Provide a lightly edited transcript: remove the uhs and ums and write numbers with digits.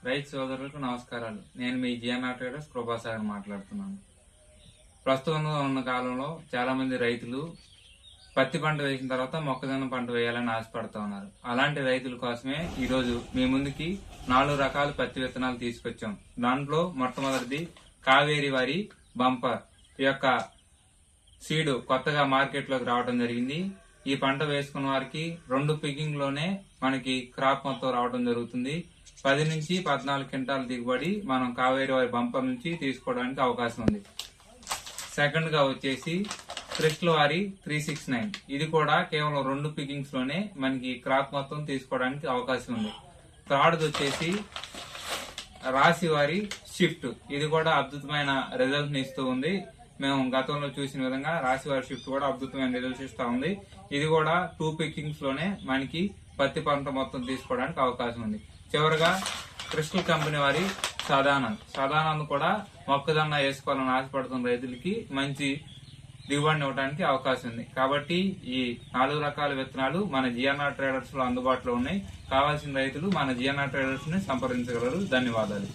రైతు సోదరులకు నమస్కారాలు. నేను మీ జిఎన్ఆర్ ట్రేడర్స్ కృపాసాగర్ మాట్లాడుతున్నాను. ప్రస్తుతం ఉన్న కాలంలో చాలా మంది రైతులు పత్తి పంట వేసిన తర్వాత మొక్కజొన్న పంట వేయాలని ఆశపడుతూ ఉన్నారు. అలాంటి రైతుల కోసమే ఈరోజు మీ ముందుకి 4 రకాల పత్తి విత్తనాలు తీసుకొచ్చాం. దాంట్లో మొట్టమొదటిది కావేరి వారి బంపర్. ఈ యొక్క సీడ్ కొత్తగా మార్కెట్లోకి రావడం జరిగింది. ఈ పంట వేసుకున్న వారికి 2 పికింగ్ లోనే మనకి క్రాప్ మొత్తం రావడం జరుగుతుంది. 10 నుంచి 14 క్వింటాల దిగుబడి మనం కావేరి వారి బంపర్ నుంచి తీసుకోవడానికి అవకాశం ఉంది. సెకండ్ గా వచ్చేసి క్రిస్టల్ వారి 369. ఇది కూడా కేవలం 2 పికింగ్స్ లోనే మనకి క్రాప్ మొత్తం తీసుకోవడానికి అవకాశం ఉంది. థర్డ్ వచ్చేసి రాశి వారి షిఫ్ట్. ఇది కూడా అద్భుతమైన రిజల్ట్ ని ఇస్తూ ఉంది. మేము గతంలో చూసిన విధంగా రాశి వారి షిఫ్ట్ కూడా అద్భుతమైన రిజల్ట్స్ ఇస్తా ఉంది. ఇది కూడా 2 పికింగ్స్ లోనే మనకి పత్తి పంట మొత్తం తీసుకోవడానికి అవకాశం ఉంది. చివరిగా క్రిస్టల్ కంపెనీ వారి సదానంద్ కూడా మొక్కజొన్న వేసుకోవాలని ఆశపడుతున్న రైతులకి మంచి దిగుబడిని ఇవ్వడానికి అవకాశం ఉంది. కాబట్టి ఈ 4 రకాల విత్తనాలు మన జిఎన్ఆర్ ట్రేడర్స్ లో అందుబాటులో ఉన్నాయి. కావాల్సిన రైతులు మన జిఎన్ఆర్ ట్రేడర్స్ ని సంప్రదించగలరు. ధన్యవాదాలు.